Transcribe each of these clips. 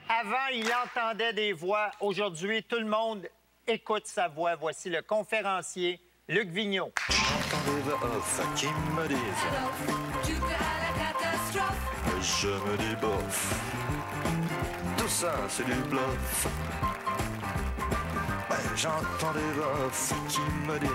Avant, il entendait des voix. Aujourd'hui, tout le monde écoute sa voix. Voici le conférencier Luc Vigneault. J'entends des voix off qui me disent je me dis bof. Tout ça, c'est du bluff. Ouais, j'entends des voix off qui me disent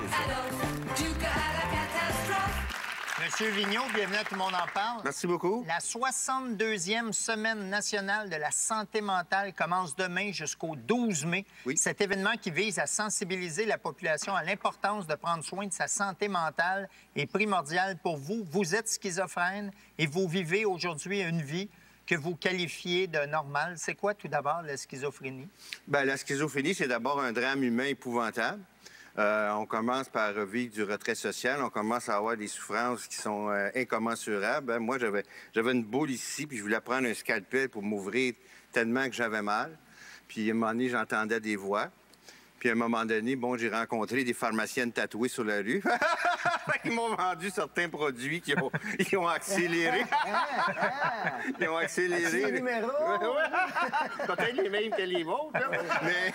Monsieur Vigneault, bienvenue à Tout le monde en parle. Merci beaucoup. La 62e Semaine nationale de la santé mentale commence demain jusqu'au 12 mai. Oui. Cet événement qui vise à sensibiliser la population à l'importance de prendre soin de sa santé mentale est primordial pour vous. Vous êtes schizophrène et vous vivez aujourd'hui une vie que vous qualifiez de normale. C'est quoi tout d'abord la schizophrénie? Bien, la schizophrénie, c'est d'abord un drame humain épouvantable. On commence par vivre du retrait social. On commence à avoir des souffrances qui sont incommensurables. Moi, j'avais une boule ici, puis je voulais prendre un scalpel pour m'ouvrir tellement que j'avais mal. Puis, à un moment donné, j'entendais des voix. Puis, à un moment donné, bon, j'ai rencontré des pharmaciennes tatouées sur la rue. Ils m'ont vendu certains produits qui ont accéléré. Ils ont accéléré. As-tu le numéro? Peut-être les mêmes que les vôtres, là. Mais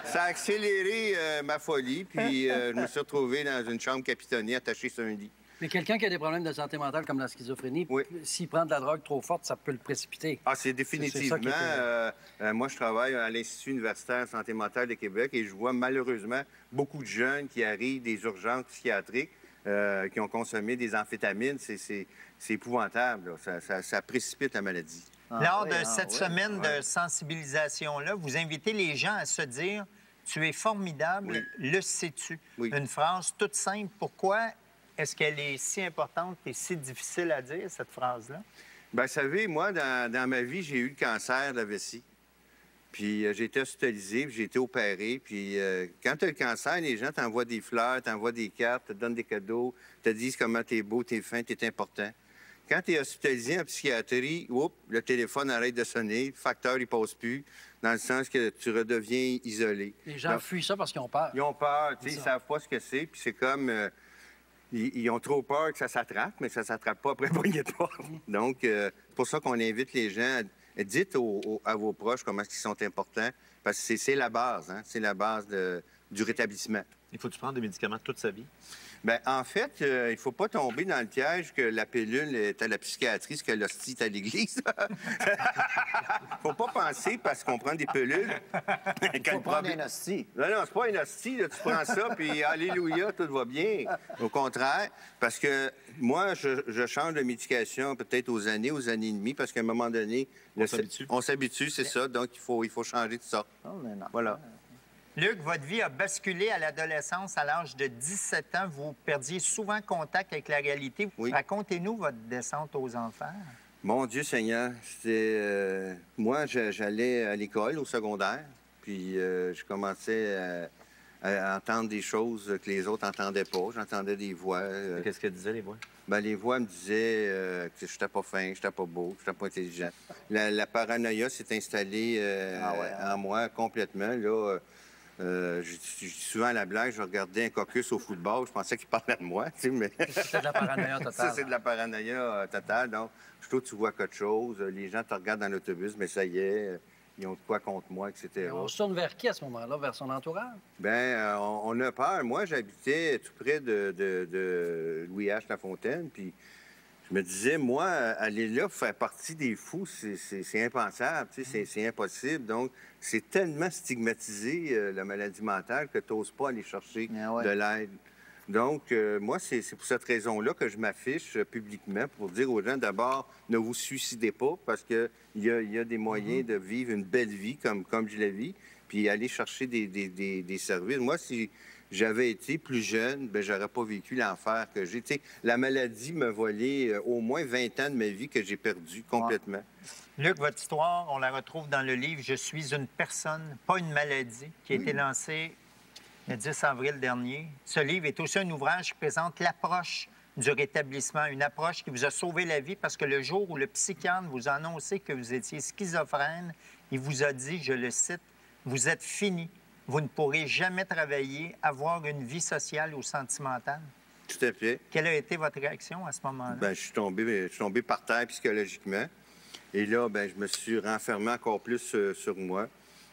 ça a accéléré ma folie. Puis, je me suis retrouvé dans une chambre capitonnée, attaché sur un lit. Mais quelqu'un qui a des problèmes de santé mentale comme la schizophrénie, Oui. s'il prend de la drogue trop forte, ça peut le précipiter. Ah, c'est définitivement. C'est ça qui Moi, je travaille à l'Institut universitaire de santé mentale de Québec et je vois malheureusement beaucoup de jeunes qui arrivent des urgences psychiatriques qui ont consommé des amphétamines. C'est épouvantable. Ça précipite la maladie. Lors de cette semaine de sensibilisation-là, vous invitez les gens à se dire « Tu es formidable, le sais-tu? Oui. Une phrase toute simple. Pourquoi est-ce qu'elle est si importante et si difficile à dire, cette phrase-là? Bien, vous savez, moi, dans ma vie, j'ai eu le cancer de la vessie. Puis j'ai été hospitalisé, puis j'ai été opéré. Puis quand tu as le cancer, les gens t'envoient des fleurs, t'envoient des cartes, te donnent des cadeaux, te disent comment t'es beau, t'es fin, t'es important. Quand tu es hospitalisé en psychiatrie, le téléphone arrête de sonner, le facteur, il passe plus, dans le sens que tu redeviens isolé. Les gens fuient ça parce qu'ils ont peur. Ils ont peur, tu sais, ils savent pas ce que c'est, puis c'est comme... Ils ont trop peur que ça s'attrape, mais ça s'attrape pas après poignée de porte. Donc, c'est pour ça qu'on invite les gens à dites à vos proches comment ils sont importants, parce que c'est la base, hein? C'est la base du rétablissement. Il faut-tu prendre des médicaments toute sa vie? Bien, en fait, il faut pas tomber dans le piège que la pilule est à la psychiatrie, ce que l'hostie est à l'église. Faut pas penser parce qu'on prend des pilules. Faut prendre un hostie. Non, c'est pas une hostie. Là. Tu prends ça, puis alléluia, tout va bien. Au contraire, parce que moi, je change de médication peut-être aux années et demie, parce qu'à un moment donné... On s'habitue, c'est ça. Donc, il faut changer de sorte. Oh, mais non. Voilà. Luc, votre vie a basculé à l'adolescence à l'âge de 17 ans. Vous perdiez souvent contact avec la réalité. Oui. Racontez-nous votre descente aux enfers. Mon Dieu Seigneur, c'était... moi, j'allais à l'école, au secondaire, puis je commençais à entendre des choses que les autres n'entendaient pas. J'entendais des voix. Qu'est-ce qu'elles disaient, les voix? Ben, les voix me disaient que je n'étais pas fin, que je n'étais pas beau, que je n'étais pas intelligent. La paranoïa s'est installée en moi complètement. Là, je dis souvent à la blague, je regardais un caucus au football, je pensais qu'il parlait de moi, tu sais, mais... C'est de la paranoïa totale. Ça, c'est de la paranoïa totale. Donc, je trouve que tu vois quelque chose, les gens te regardent dans l'autobus, mais ça y est, ils ont de quoi contre moi, etc. On se tourne vers qui à ce moment-là? Vers son entourage? Bien, on a peur. Moi, j'habitais tout près de Louis H. Lafontaine, puis je me disais, moi, aller là, faire partie des fous, c'est impensable, tu sais, c'est impossible. Donc, c'est tellement stigmatisé, la maladie mentale, que tu n'oses pas aller chercher de l'aide. Donc, moi, c'est pour cette raison-là que je m'affiche publiquement pour dire aux gens, d'abord, ne vous suicidez pas, parce qu'il y a des moyens de vivre une belle vie comme je la vis, puis aller chercher des services. Moi, si j'avais été plus jeune, ben j'aurais pas vécu l'enfer que j'ai. Tu sais, la maladie m'a volé au moins 20 ans de ma vie que j'ai perdu complètement. Luc, votre histoire, on la retrouve dans le livre « Je suis une personne, pas une maladie », qui a été lancé le 10 avril dernier. Ce livre est aussi un ouvrage qui présente l'approche du rétablissement, une approche qui vous a sauvé la vie parce que le jour où le psychiatre vous a annoncé que vous étiez schizophrène, il vous a dit, je le cite, « Vous êtes fini. Vous ne pourrez jamais travailler, avoir une vie sociale ou sentimentale. » Tout à fait. Quelle a été votre réaction à ce moment-là? Bien, je suis tombé par terre psychologiquement. Et là, ben, je me suis renfermé encore plus sur moi.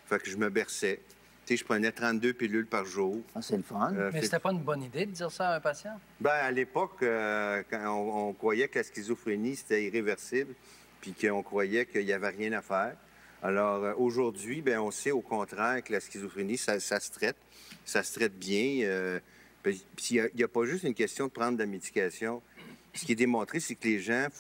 Fait que je me berçais. Tu sais, je prenais 32 pilules par jour. Ah, c'est le fun. Mais c'était pas une bonne idée de dire ça à un patient? Ben, à l'époque, quand on croyait que la schizophrénie, c'était irréversible, puis qu'on croyait qu'il n'y avait rien à faire. Alors, aujourd'hui, ben, on sait au contraire que la schizophrénie, ça se traite. Ça se traite bien. Puis il n'y a pas juste une question de prendre de la médication. Ce qui est démontré, c'est que les gens, il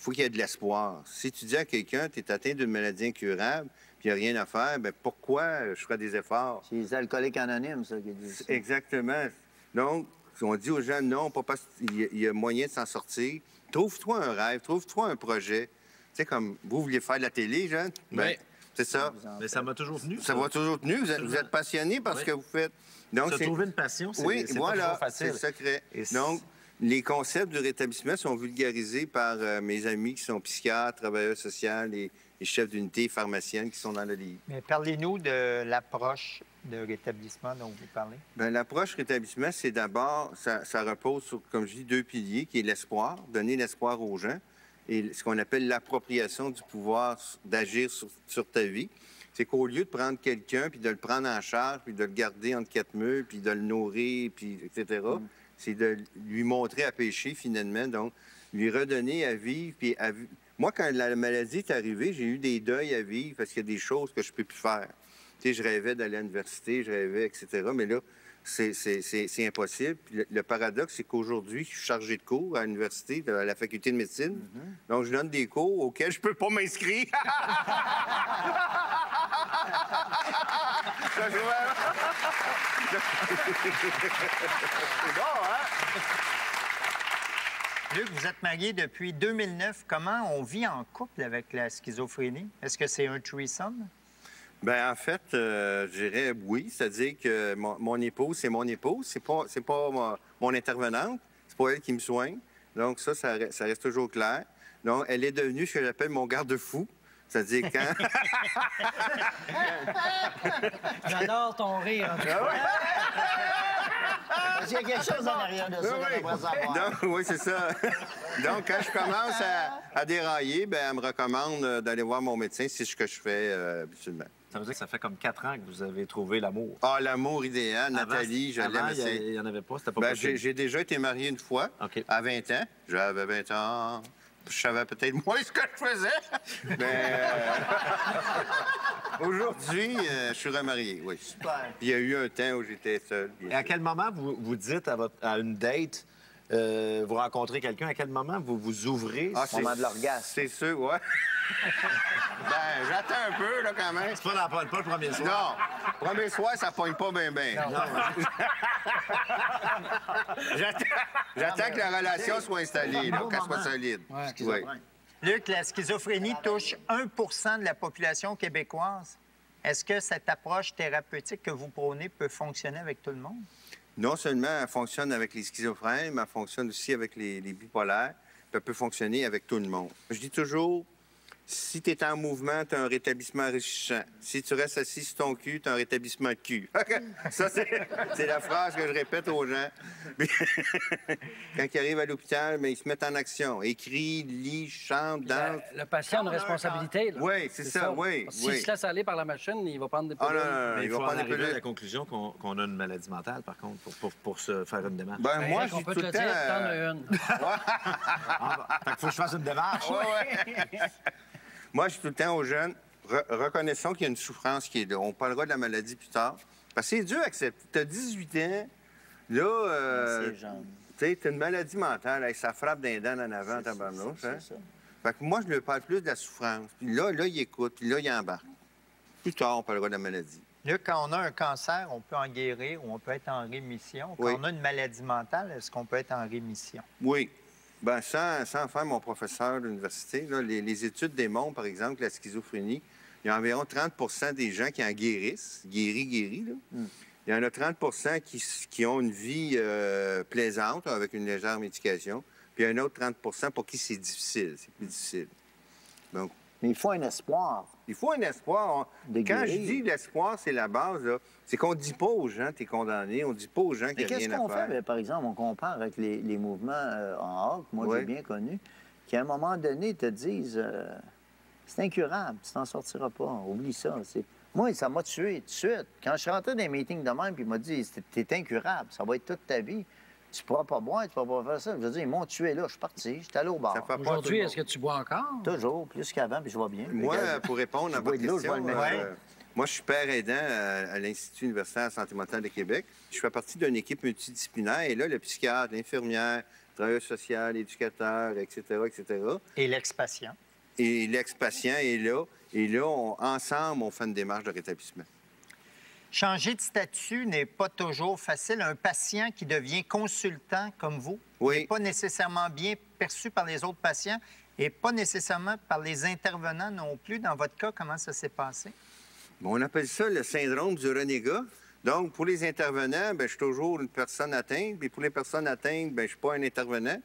faut qu'il y ait de l'espoir. Si tu dis à quelqu'un, tu es atteint d'une maladie incurable, puis il n'y a rien à faire, bien, pourquoi je ferais des efforts? C'est les alcooliques anonymes, ça, qui disent ça. Exactement. Donc, on dit aux gens, non, pas parce qu'il y a moyen de s'en sortir. Trouve-toi un rêve, trouve-toi un projet. Tu sais, comme vous vouliez faire de la télé, Jeanne? Bien, Oui. c'est ça. Mais ça m'a toujours tenu. Ça va toujours tenu. Vous êtes passionné par ce que vous faites. Donc, Se trouver une passion, c'est oui, c'est voilà, pas toujours c'est facile. le secret. Et Donc, les concepts du rétablissement sont vulgarisés par mes amis qui sont psychiatres, travailleurs sociaux et chefs d'unité, pharmaciennes qui sont dans le livre. Mais parlez-nous de l'approche de rétablissement dont vous parlez. Bien, l'approche rétablissement, c'est d'abord, ça repose sur, comme je dis, 2 piliers, qui est l'espoir, donner l'espoir aux gens, et ce qu'on appelle l'appropriation du pouvoir d'agir sur ta vie. C'est qu'au lieu de prendre quelqu'un, puis de le prendre en charge, puis de le garder entre 4 murs, puis de le nourrir, puis etc., c'est de lui montrer à pécher, finalement, donc lui redonner à vivre, puis Moi, quand la maladie est arrivée, j'ai eu des deuils à vivre parce qu'il y a des choses que je ne peux plus faire. Tu sais, je rêvais d'aller à l'université, je rêvais, etc., mais là, c'est impossible. Puis le paradoxe, c'est qu'aujourd'hui, je suis chargé de cours à l'université, à la faculté de médecine. Donc, je donne des cours auxquels je ne peux pas m'inscrire. Ça, je vois. C'est bon, hein? Luc, vous êtes marié depuis 2009. Comment on vit en couple avec la schizophrénie? Est-ce que c'est un threesome? Bien, en fait, je dirais oui. C'est-à-dire que mon épouse, c'est mon épouse. C'est pas mon intervenante. C'est pas elle qui me soigne. Donc, ça reste toujours clair. Donc, elle est devenue ce que j'appelle mon garde-fou. C'est-à-dire quand... J'adore ton rire. En tout cas. Il y a quelque chose en arrière de ça qu'on aimerait savoir. Donc, oui, c'est ça. Donc, quand je commence à dérailler, ben, elle me recommande d'aller voir mon médecin. C'est ce que je fais habituellement. Ça veut dire que ça fait comme 4 ans que vous avez trouvé l'amour. Ah, l'amour idéal, Avant, Nathalie, je l'aime assez. Il n'y en avait pas, c'était pas Ben, possible. j'ai déjà été marié une fois, OK. à 20 ans. J'avais 20 ans. Je savais peut-être moins ce que je faisais. Mais aujourd'hui, je suis remarié, oui. Super. Puis il y a eu un temps où j'étais seul. bien Et à sûr. quel moment vous dites à une date, vous rencontrez quelqu'un, à quel moment vous vous ouvrez? Ah, Au moment de l'orgasme. C'est sûr, ouais. Ben, j'attends un peu, là, quand même. C'est pas le premier soir. Non, premier soir, ça pogne pas bien, bien. J'attends que la relation soit installée, là, qu'elle soit solide. Oui. Luc, la schizophrénie touche 1 de la population québécoise. Est-ce que cette approche thérapeutique que vous prônez peut fonctionner avec tout le monde? Non seulement elle fonctionne avec les schizophrènes, mais elle fonctionne aussi avec les bipolaires. Puis elle peut fonctionner avec tout le monde. Je dis toujours, si tu es en mouvement, tu as un rétablissement enrichissant. Si tu restes assis sur ton cul, tu as un rétablissement de cul. Ça, c'est la phrase que je répète aux gens. Puis, quand ils arrivent à l'hôpital, mais ils se mettent en action. Écrivent, lisent, chantent, dansent. Le patient a une responsabilité. là. Oui, c'est ça, oui. S'il se laisse aller par la machine, il va prendre des Ah pilules. non, Mais il il va faut en prendre des arriver à pilules. la conclusion qu'on a une maladie mentale, par contre, pour se faire une démarche. Ben, moi, je on dis peut tout te le le temps... dire, t'en as une. Fait qu'il faut que je fasse une démarche. Moi, je dis tout le temps aux jeunes, reconnaissons qu'il y a une souffrance qui est là. On parlera de la maladie plus tard. Parce que c'est dur à accepter. Tu as 18 ans, là, C'est jeune. tu sais, tu as une maladie mentale, hey, ça frappe d'un dents en avant, tabarnouche. Hein? C'est ça. Fait que moi, je lui parle plus de la souffrance. Puis là, il écoute, puis là, il embarque. Plus tard, on parlera de la maladie. Luc, quand on a un cancer, on peut en guérir ou on peut être en rémission. Quand Oui. on a une maladie mentale, est-ce qu'on peut être en rémission? Oui. Bien, sans faire mon professeur de l'université, là, les études démontrent, par exemple, que la schizophrénie, il y a environ 30 des gens qui en guérissent, guéris, là. Il y en a 30 qui ont une vie plaisante, avec une légère médication, puis il y a un autre 30 pour qui c'est difficile, c'est plus difficile. Donc, Mais il faut un espoir. il faut un espoir. De Quand je guérir. dis l'espoir, c'est la base, là, c'est qu'on ne dit pas aux gens t'es condamné, on ne dit pas aux gens qu'il Mais n'y a qu'est-ce rien qu'on à faire. fait? Bien, par exemple, on compare avec les mouvements en hoc, moi, Oui. j'ai bien connu, qu'à un moment donné, ils te disent C'est incurable. Tu t'en sortiras pas. Oublie ça. Moi, ça m'a tué tout de suite. Quand je suis rentré dans les meetings de même, puis il m'a dit, t'es incurable. Ça va être toute ta vie. Tu pourras pas boire, tu pourras pas faire ça. Je veux dire, ils m'ont tué là. Je suis parti. J'étais allé au bar. Aujourd'hui, est-ce que tu bois encore? Toujours. Plus qu'avant, puis je vais bien. Moi, pour répondre à votre question, moi, je suis père aidant à l'Institut universitaire de santé mentale de Québec. Je fais partie d'une équipe multidisciplinaire. Et là, le psychiatre, l'infirmière, le travailleur social, l'éducateur, etc., etc. Et l'ex-patient. Et l'ex-patient est là. Et là, ensemble, on fait une démarche de rétablissement. Changer de statut n'est pas toujours facile. Un patient qui devient consultant comme vous n'est pas nécessairement bien perçu par les autres patients et pas nécessairement par les intervenants non plus. Dans votre cas, comment ça s'est passé? Bon, on appelle ça le syndrome du renégat. Donc, pour les intervenants, je suis toujours une personne atteinte. Puis pour les personnes atteintes, je ne suis pas un intervenant.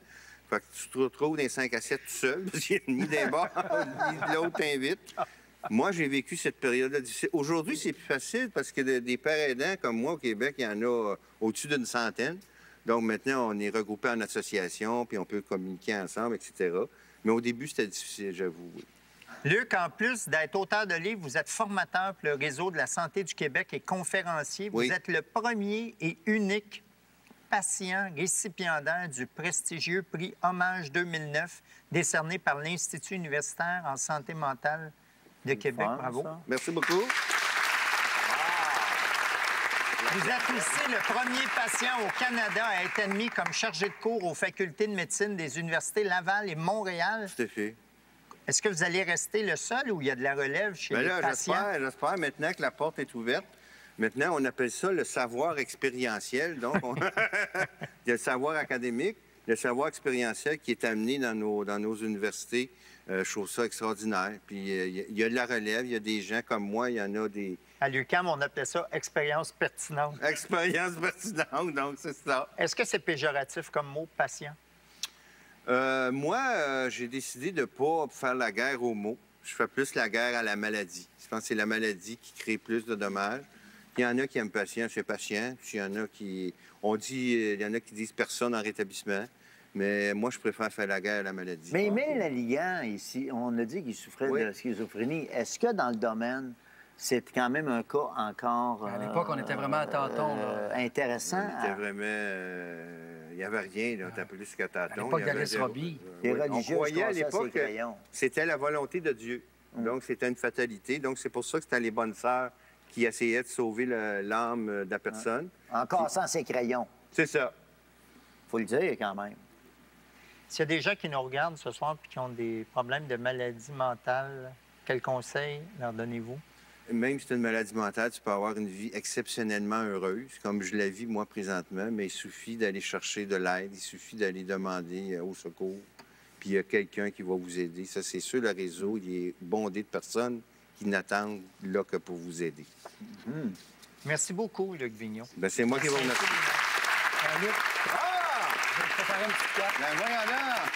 Fait que tu te retrouves dans les 5 à 7 tout seul, parce qu'il y a ni d'un bord, ni de l'autre t'invite. Moi, j'ai vécu cette période-là difficile. Aujourd'hui, c'est plus facile parce que des pères aidants comme moi au Québec, il y en a au-dessus d'une centaine. Donc maintenant, on est regroupés en association, puis on peut communiquer ensemble, etc. Mais au début, c'était difficile, j'avoue. Oui. Luc, en plus d'être auteur de livres, vous êtes formateur pour le Réseau de la santé du Québec et conférencier. Vous êtes le premier et unique patient récipiendaire du prestigieux prix Hommage 2009 décerné par l'Institut universitaire en santé mentale de Québec. Bravo. Ça. Merci beaucoup. Vous êtes aussi le premier patient au Canada à être admis comme chargé de cours aux facultés de médecine des universités Laval et Montréal. Tout à fait. Est-ce que vous allez rester le seul ou il y a de la relève chez les patients? J'espère maintenant que la porte est ouverte. Maintenant, on appelle ça le savoir expérientiel. Donc, il y a le savoir académique, le savoir expérientiel qui est amené dans nos universités. Je trouve ça extraordinaire. Puis, il y a de la relève, il y a des gens comme moi, il y en a des... À l'UQAM, on appelait ça expérience pertinente. Expérience pertinente, donc c'est ça. Est-ce que c'est péjoratif comme mot, patient? Moi, j'ai décidé de ne pas faire la guerre aux mots. Je fais plus la guerre à la maladie. Je pense que c'est la maladie qui crée plus de dommages. Il y en a qui aiment patient, c'est patient. Puis il y en a qui... il y en a qui disent personne en rétablissement. Mais moi, je préfère faire la guerre à la maladie. Mais Laligan, ici, on a dit qu'il souffrait de schizophrénie. Est-ce que dans le domaine, c'est quand même un cas encore... À l'époque, on était vraiment à tâtons. Intéressant. On était vraiment... il n'y avait rien, là. T'as plus qu'à tâtons. À l'époque d'Alice Robbie. Les religieux, on croyait à l'époque que c'était la volonté de Dieu. Donc, c'était une fatalité. Donc, c'est pour ça que c'était les bonnes sœurs qui essayaient de sauver l'âme de la personne. En cassant ses crayons. C'est ça. Faut le dire, quand même. S'il y a des gens qui nous regardent ce soir et qui ont des problèmes de maladie mentale, quels conseils leur donnez-vous? Même si tu as une maladie mentale, tu peux avoir une vie exceptionnellement heureuse, comme je la vis moi présentement, mais il suffit d'aller chercher de l'aide, il suffit d'aller demander au secours, puis il y a quelqu'un qui va vous aider. Ça, c'est sûr, le réseau, il est bondé de personnes qui n'attendent là que pour vous aider. Merci beaucoup, Luc Vigneault. Bien, c'est moi qui vous remercie. Ben voyons donc!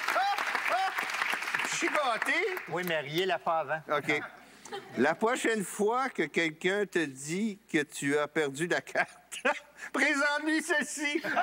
Je suis gâté. Oui, mais riez-la pas avant. OK. La prochaine fois que quelqu'un te dit que tu as perdu la carte, présente-lui ceci. C'est bon.